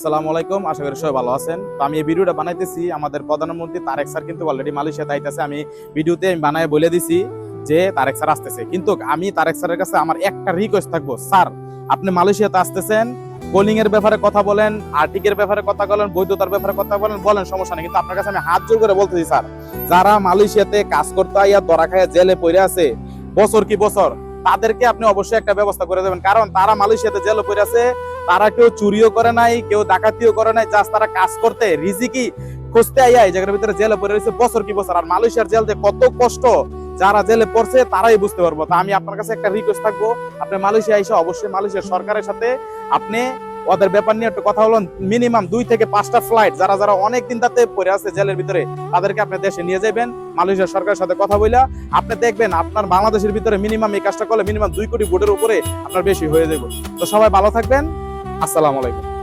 আসসালামু আলাইকুম, আশা করি সবাই ভালো আছেন। তো আমি এই ভিডিওটা বানাইতেছি, আমাদের প্রধানমন্ত্রী তারেক স্যার কিন্তু অলরেডি মালয়েশিয়াতে আইতেছে। আমি ভিডিওতে বানায় বলে দিছি যে তারেক স্যার আসতেছে, কিন্তু আমি তারেক স্যারের কাছে আমার একটা রিকোয়েস্ট থাকবো, স্যার আপনি মালয়েশিয়াতে আসতেছেন, বোলিং এর ব্যাপারে কথা বলেন, আর্টিকের ব্যাপারে কথা বলেন, বৈধতার ব্যাপারে কথা বলেন সমস্যা নেই, কিন্তু আপনার কাছে আমি হাত জোর করে বলতেছি স্যার, যারা মালয়েশিয়াতে কাজ করতে আইয়া ধরা খাইয়া জেলে পড়ে আছে বছর কি বছর, তাদেরকে আপনি অবশ্যই একটা ব্যবস্থা করে দেবেন। কারণ তারা মালয়েশিয়াতে জেলে পড়ে আছে, তারা কেউ চুরিও করে নাই, কেউ ডাকাতিও করে নাই, জাস্ট তারা কাজ করতে রিজিকি খুঁজতে আইয়া এই জায়গার ভিতরে জেলে পড়ে রয়েছে বছর কি বছর। আর মালয়েশিয়ার জেলতে কত কষ্ট যারা জেলে পড়ছে তারাই বুঝতে পারবো। তা আমি আপনার কাছে একটা রিকোয়েস্ট থাকবো, আপনি মালয়েশিয়া এসে অবশ্যই মালয়েশিয়ার সরকারের সাথে আপনি ওদের ব্যাপার নিয়ে একটু কথা বলুন। মিনিমাম 2 থেকে 5টা ফ্লাইট যারা যারা অনেকদিন তাতে পড়ে আছে জেলের ভিতরে, তাদেরকে আপনি দেশে নিয়ে যাবেন। মালয়েশিয়ার সরকারের সাথে কথা বইলা আপনি দেখবেন আপনার বাংলাদেশের ভিতরে মিনিমাম এই কাজটা করলে মিনিমাম 2 কোটি ভোটের উপরে আপনার বেশি হয়ে যাবে। তো সবাই ভালো থাকবেন, আসসালামু আলাইকুম।